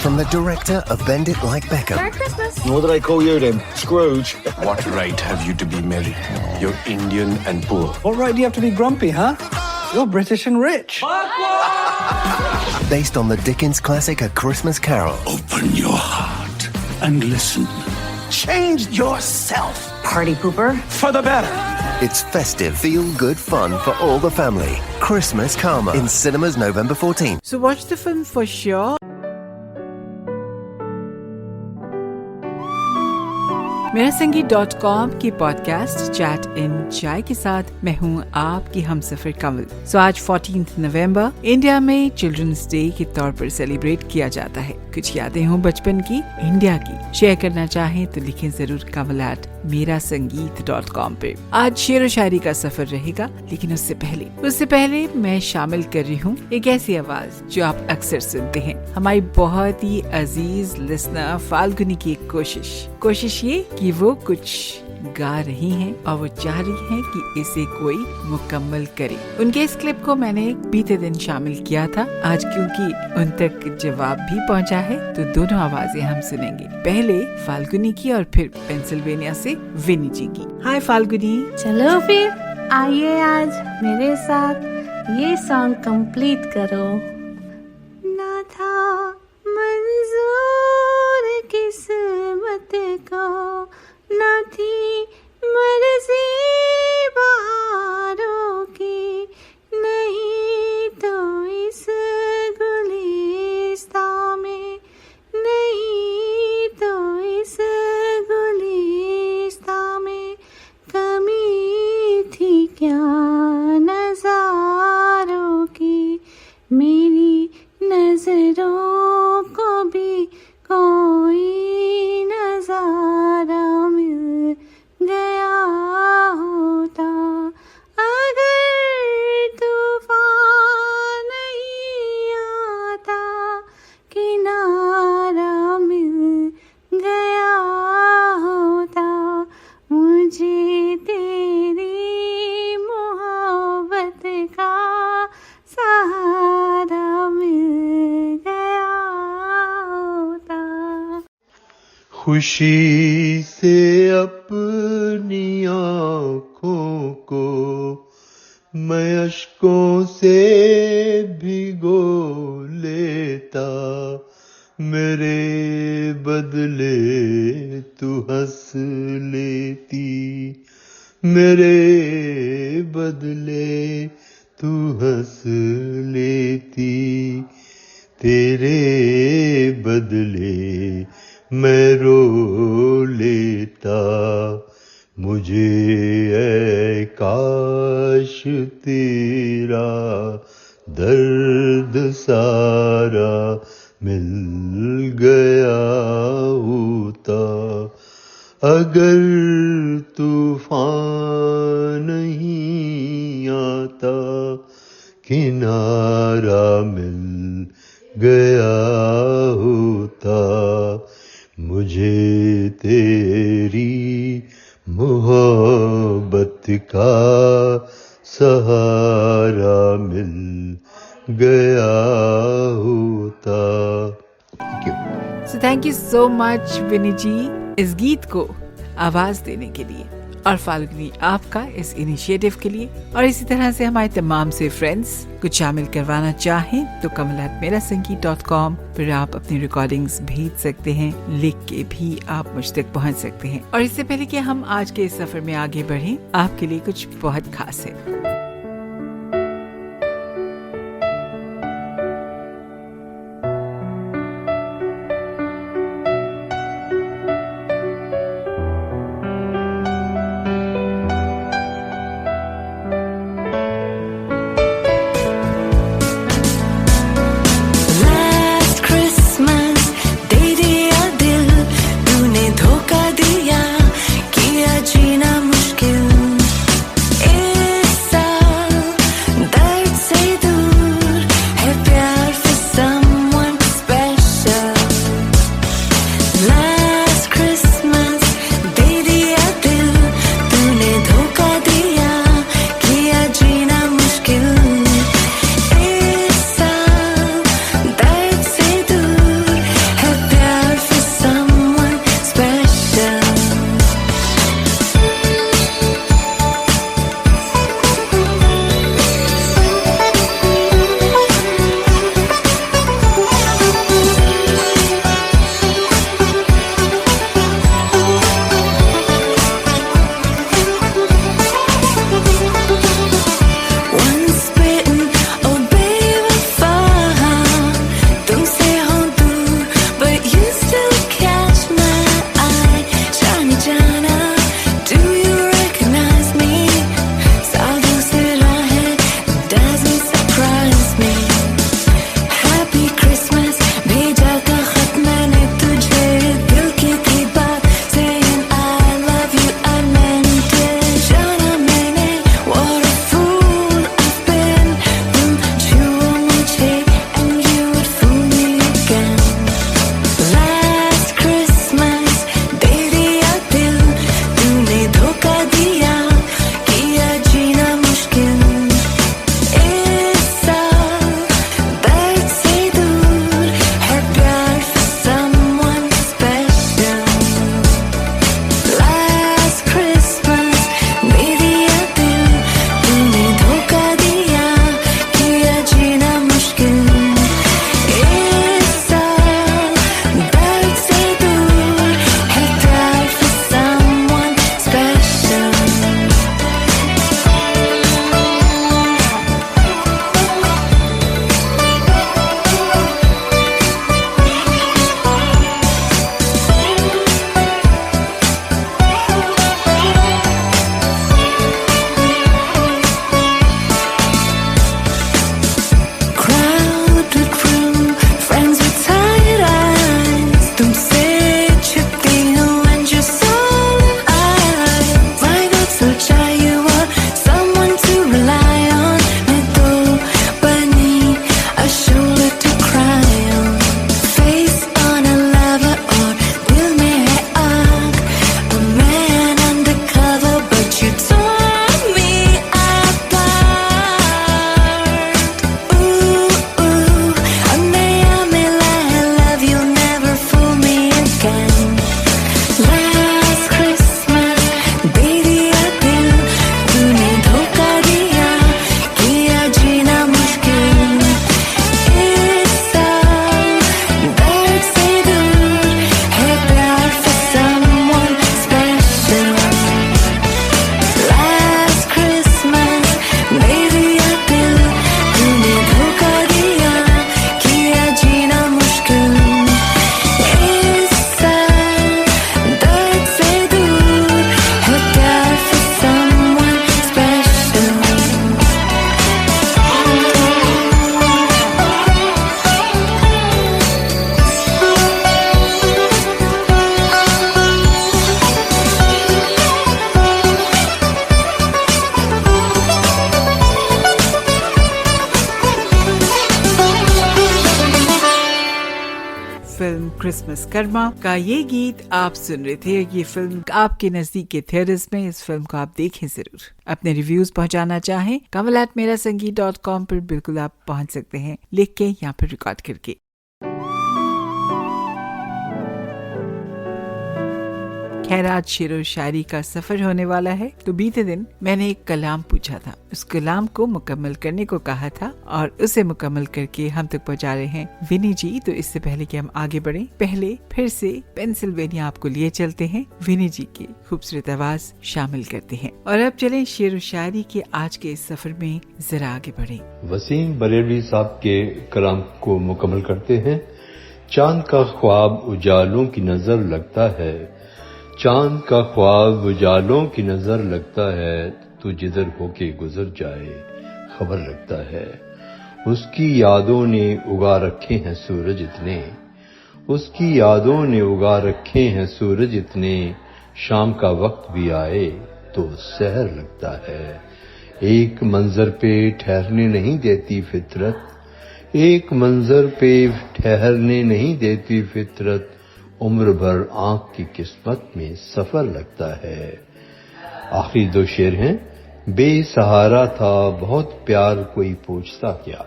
From the director of Bend It Like Beckham. Merry Christmas. What do they call you then? Scrooge? What right have you to be merry? You're Indian and poor. What right do you have to be grumpy, huh? You're British and rich. Based on the Dickens classic A Christmas Carol. Open your heart and listen. Change yourself. Party pooper. For the better. It's festive, feel-good fun for all the family. Christmas Karma in cinemas November 14th. So watch the film for sure. मेरासंगीत.com की podcast chat इन चाय के साथ मैं हूँ आपकी हमसफर कमल। सो आज 14 नवंबर India में children's day के तौर पर सेलिब्रेट किया जाता है। कुछ यादें हों बचपन की, इंडिया की शेयर करना चाहें तो लिखें जरूर kamal@merasangeet.com पे। आज शेर व शायरी का सफर रहेगा, लेकिन उससे पहले मैं शामिल कर रही हूँ एक ऐसी आवाज जो आप अक्सर सुनते हैं। हमारी बहुत ही अजीज लिसनर फाल्गुनी की एक कोशिश ये कि वो कुछ गा रही हैं और वो चाह रही हैं कि इसे कोई मुकम्मल करे। उनके इस क्लिप को मैंने बीते दिन शामिल किया था। आज क्योंकि उन तक जवाब भी पहुंचा है तो दोनों आवाजें हम सुनेंगे, पहले फाल्गुनी की और फिर पेंसिल्वेनिया से विनी जी की। हाय फाल्गुनी। चलो फिर आइए आज मेरे साथ ये सॉन्ग कंप्लीट करो। ना था मंजूर किस्मत को, ना थी मर्जी बहारों की, नहीं तो इस गुलिस्तां में, नहीं तो इस गुलिस्तां में कमी थी क्या नज़ारों की। मेरी नजरों को भी कोई नजारा मिल गया होता, अगर तूफान नहीं आता, किनारा मिल गया होता, मुझे तेरी मोहब्बत का सहारा मिल गया होता। खुशी से अपनी आँखों को मैं अश्कों से भिगो लेता, मेरे बदले तू हंस लेती, मेरे बदले तू हंस लेती, तेरे बदले मैं रो लेता। मुझे ऐ काश तेरा दर्द सारा मिल गया होता, अगर तूफान नहीं आता, किनारा मिल गया होता, मुझे तेरी मोहब्बत का सहारा मिल गया होता। Thank you so much Vini जी इस गीत को आवाज देने के लिए, और फाल्गुनी आपका इस इनिशिएटिव के लिए। और इसी तरह से हमारे तमाम से फ्रेंड्स कुछ शामिल करवाना चाहें तो kamal@merasangeet.com पर आप अपनी रिकॉर्डिंग्स भेज सकते हैं, लिख के भी आप मुझ तक पहुंच सकते हैं। और इससे पहले कि हम आज के इस सफर में आगे बढ़ें, आपके लिए कुछ बहुत खास है। जीना मुश्किल इस फिल्म क्रिसमस कर्मा का ये गीत आप सुन रहे थे। ये फिल्म आपके नजदीक के थिएटर्स में, इस फिल्म को आप देखें जरूर। अपने रिव्यूज पहुंचाना चाहें kamal@merasangeet.com पर बिल्कुल आप पहुंच सकते हैं, लिख के या फिर रिकॉर्ड करके। खैर, आज शेर और शायरी का सफर होने वाला है, तो बीते दिन मैंने एक कलाम पूछा था, उस कलाम को मुकम्मल करने को कहा था और उसे मुकम्मल करके हम तक पहुंचा रहे हैं विनी जी। तो इससे पहले कि हम आगे बढ़ें, पहले फिर से पेंसिल्वेनिया आपको लिए चलते हैं, विनी जी की खूबसूरत आवाज शामिल करते हैं। और अब चलें शेर और शायरी के आज के इस सफर में जरा आगे बढ़े। वसीम बरेलवी साहब के कलाम को मुकम्मल करते हैं। चांद का ख्वाब उजालों की नजर लगता है, चांद का ख्वाब उजालों की नजर लगता है, तू जिधर होके गुजर जाए खबर लगता है। उसकी यादों ने उगा रखे हैं सूरज इतने, उसकी यादों ने उगा रखे हैं सूरज इतने, शाम का वक्त भी आए तो सहर लगता है। एक मंजर पे ठहरने नहीं देती फितरत, एक मंजर पे ठहरने नहीं देती फितरत, उम्र भर आंख की किस्मत में सफर लगता है। आखिरी दो शेर हैं। बेसहारा था बहुत प्यार कोई पूछता क्या,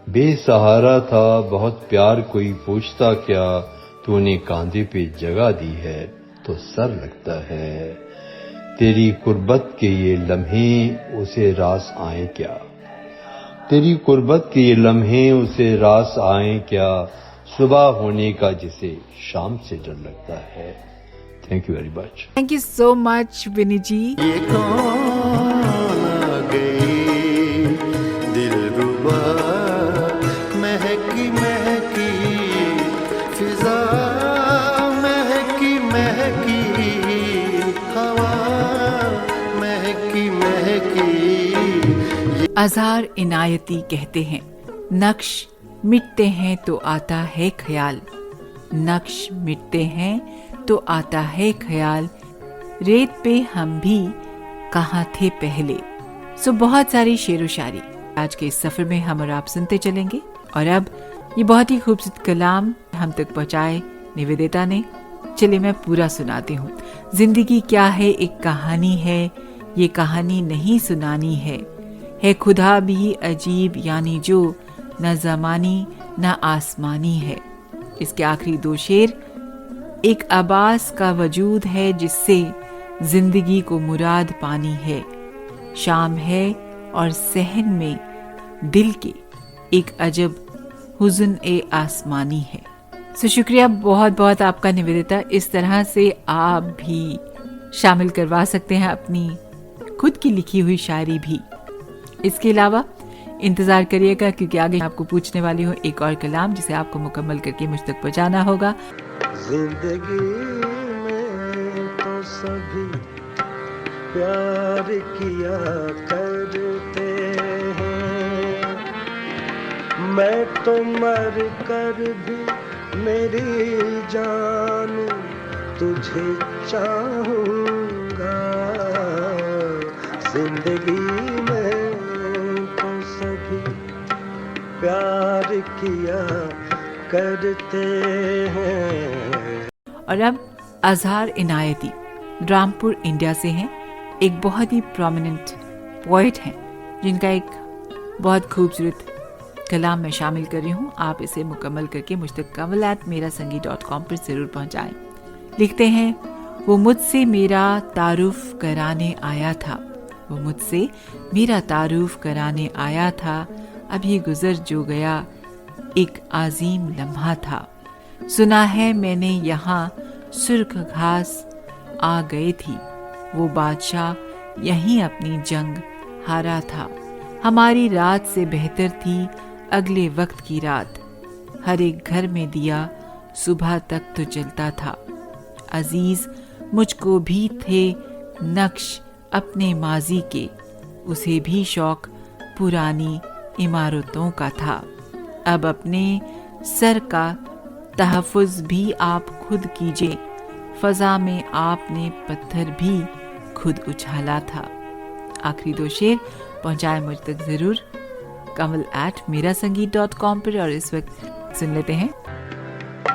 बेसहारा था बहुत प्यार कोई पूछता क्या, तूने कांधे पे जगह दी है तो सर लगता है। तेरी कुर्बत के ये लम्हे उसे रास आए क्या, तेरी कुर्बत के ये लम्हे उसे रास आए क्या, सुबह होने का जिसे शाम से डर लगता है। Thank you very much. Thank you so much Vini ji. ये कौन आ गई दिलरुबा, महकी महकी फिजा, महकी महकी हवा, महकी महकी। अज़हार इनायती कहते हैं, नक्श मिटते हैं तो आता है ख्याल, नक्श मिटते हैं तो आता है ख्याल, रेत पे हम भी कहाँ थे पहले। सो बहुत सारी शेर व शायरी आज के इस सफर में हम और आप सुनते चलेंगे। और अब ये बहुत ही खूबसूरत कलाम हम तक पहुंचाए निवेदिता ने। चलिए मैं पूरा सुनाती हूँ। जिंदगी क्या है एक कहानी है, ये कहानी नहीं सुनानी है खुदा भी अजीब, यानी जो न ज़मानी न आसमानी है। इसके आखिरी दो शेर, एक आवाज़ का वजूद है जिससे जिंदगी को मुराद पानी है, शाम है और सहन में दिल के एक अजब हुज़्न ए आसमानी है। सो शुक्रिया बहुत बहुत आपका निवेदिता। इस तरह से आप भी शामिल करवा सकते हैं अपनी खुद की लिखी हुई शायरी भी। इसके अलावा इंतजार करिएगा, क्योंकि आगे आपको पूछने वाली हूँ एक और कलाम जिसे आपको मुकम्मल करके मुझ तक पहुँचाना होगा। जिंदगी में तो सभी प्यार किया करते हैं, मैं तो मर कर भी मेरी जान तुझे चाहूँगा। जिंदगी में तो सभी प्यार किया करते हैं। और अब अज़हार इनायती रामपुर इंडिया से हैं, एक बहुत ही प्रोमिनेंट पोएट हैं जिनका एक बहुत खूबसूरत कलाम मैं शामिल कर रही हूँ। आप इसे मुकम्मल करके मुझ तक kamal@merasangeet.com पर जरूर पहुँचाएं। लिखते हैं, वो मुझसे मेरा तारुफ कराने आया था, वो मुझसे मेरा तारुफ कराने आया था, अभी गुजर जो गया एक आजीम लम्हा था। सुना है मैंने यहाँ सुर्ख घास आ गए थी, वो बादशाह यहीं अपनी जंग हारा था। हमारी रात से बेहतर थी अगले वक्त की रात, हर एक घर में दिया सुबह तक तो जलता था। अजीज मुझको भी थे नक्श अपने माजी के, उसे भी शौक पुरानी इमारतों का था। अब अपने सर का तहफ़्फ़ुज़ भी आप खुद कीजिए, फ़ज़ा में आपने पत्थर भी खुद उछाला था। आखिरी दो शेर पहुंचाए मुझ तक जरूर kamal@merasangeet.com पर। और इस वक्त सुन लेते हैं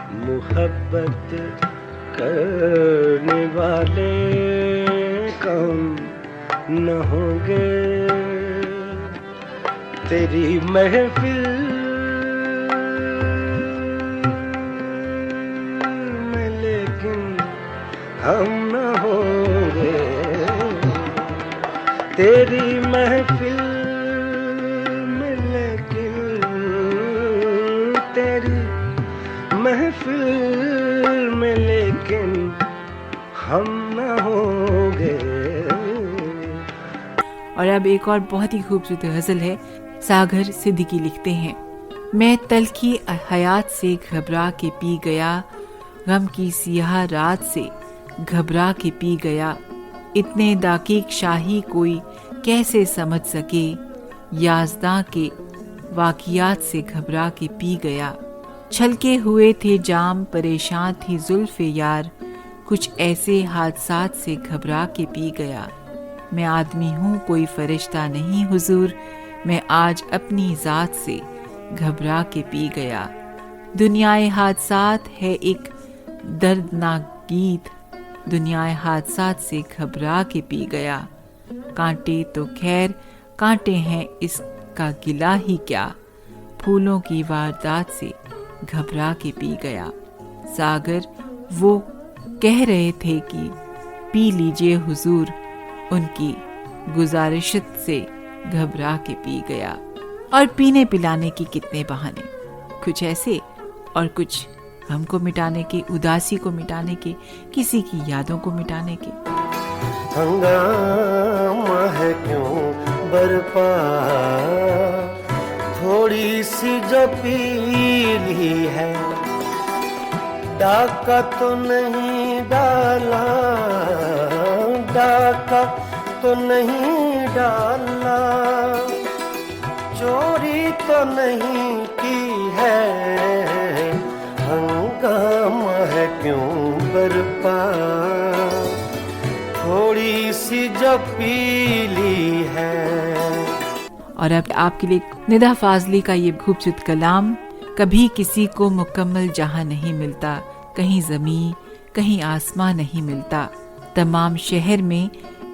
मोहब्बत करने वाले कम न होंगे तेरी महफिल में, लेकिन हम न होंगे तेरी महफिल में, लेकिन तेरी महफिल में, लेकिन हम न होंगे। और अब एक और बहुत ही खूबसूरत गजल है। सागर सिद्दीकी लिखते हैं, मैं तलखी हयात से घबरा के पी गया, गम की सियाह रात से घबरा के पी गया, इतने दाकीक शाही कोई कैसे समझ सके, याज़दां के वाक़ियात से घबरा के पी गया, छलके हुए थे जाम परेशान थी जुल्फ़े यार, कुछ ऐसे हादसात से घबरा के पी गया, मैं आदमी हूँ कोई फरिश्ता नहीं हुजूर, मैं आज अपनी ज़ात से घबरा के पी गया, दुनियाए हादसात है एक दर्दनाक गीत, दुनियाए हादसात से घबरा के पी गया, कांटे तो खैर कांटे हैं इसका गिला ही क्या, फूलों की वारदात से घबरा के पी गया। सागर वो कह रहे थे कि पी लीजिए हुजूर, उनकी गुजारिशत से घबरा के पी गया। और पीने पिलाने की कितने बहाने, कुछ ऐसे और कुछ हमको मिटाने के, उदासी को मिटाने के, किसी की यादों को मिटाने के। हंगामा है क्यों बरपा, थोड़ी सी जो पीली है, डाका तो नहीं डाला, डाका तो नहीं डाला, चोरी तो नहीं की है, हंगामा है क्यों बरपा, थोड़ी सी जो पीली है। और अब आपके लिए निदा फाजली का ये खूबसूरत कलाम, कभी किसी को मुकम्मल जहां नहीं मिलता, कहीं ज़मीं कहीं आसमां नहीं मिलता, तमाम शहर में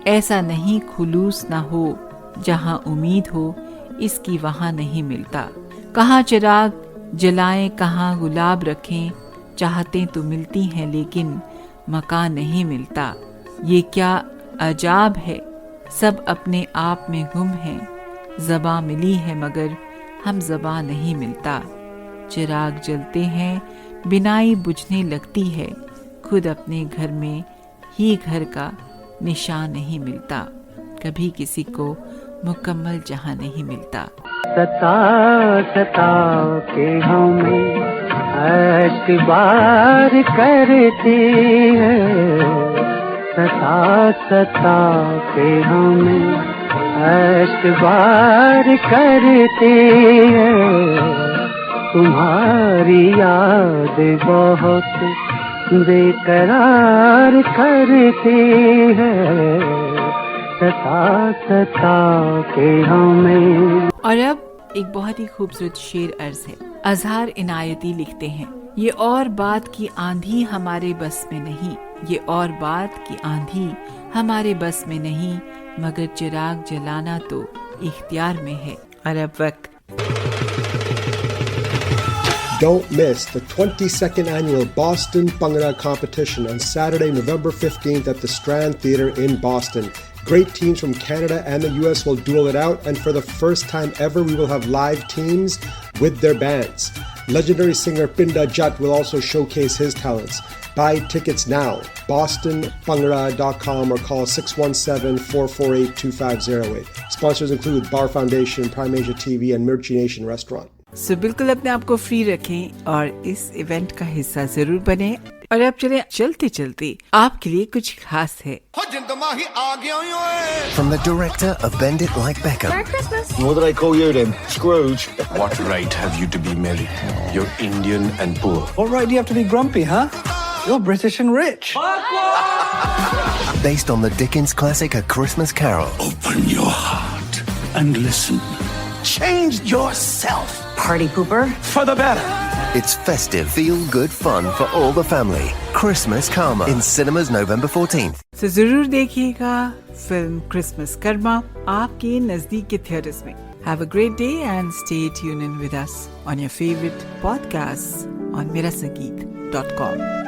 ऐसा नहीं खुलूस ना हो, जहां उम्मीद हो इसकी वहां नहीं मिलता, कहाँ चिराग जलाएं कहाँ गुलाब रखें, चाहते तो मिलती हैं लेकिन मकान नहीं मिलता, ये क्या अजाब है सब अपने आप में गुम हैं, ज़बां मिली है मगर हम ज़बां नहीं मिलता, चिराग जलते हैं बिनाई बुझने लगती है, खुद अपने घर में ही घर का निशान नहीं मिलता, कभी किसी को मुकम्मल जहां नहीं मिलता। सता सता के हमें एतबार करती है, सता सता के हमें एतबार करती है, तुम्हारी याद बहुत बेकरार करती है, सता सता के हमें। और अब एक बहुत ही खूबसूरत शेर अर्ज है। अजहर इनायती लिखते हैं, ये और बात की आंधी हमारे बस में नहीं, ये और बात की आंधी हमारे बस में नहीं, मगर चिराग जलाना तो इख्तियार में है। और अब वक्त Don't miss the 22nd annual Boston Bhangra competition on Saturday, November 15th at the Strand Theatre in Boston. Great teams from Canada and the US will duel it out, and for the first time ever, we will have live teams with their bands. Legendary singer Pinda Jat will also showcase his talents. Buy tickets now, bostonbhangra.com, or call 617-448-2508. Sponsors include Bar Foundation, Prime Asia TV, and Mirchi Nation Restaurant. सो बिल्कुल अपने आप को free रखें और इस event का हिस्सा जरूर बने। और अब चले चलते चलते आपके लिए कुछ खास है। From the director of Bend It Like Beckham. Merry Christmas. What do they call you then? Scrooge? What right have you to be merry? You're Indian and poor. What right do you have to be grumpy, huh? You're British and rich. Based on the Dickens classic A Christmas Carol. Open your heart and listen. Change yourself Party pooper. for the better. It's festive, feel-good fun for all the family. Christmas Karma in cinemas November 14th. तो जरूर देखिएगा film Christmas Karma आपके नजदीक के theatres में. Have a great day and stay tuned in with us on your favorite podcast on merasangeet.com.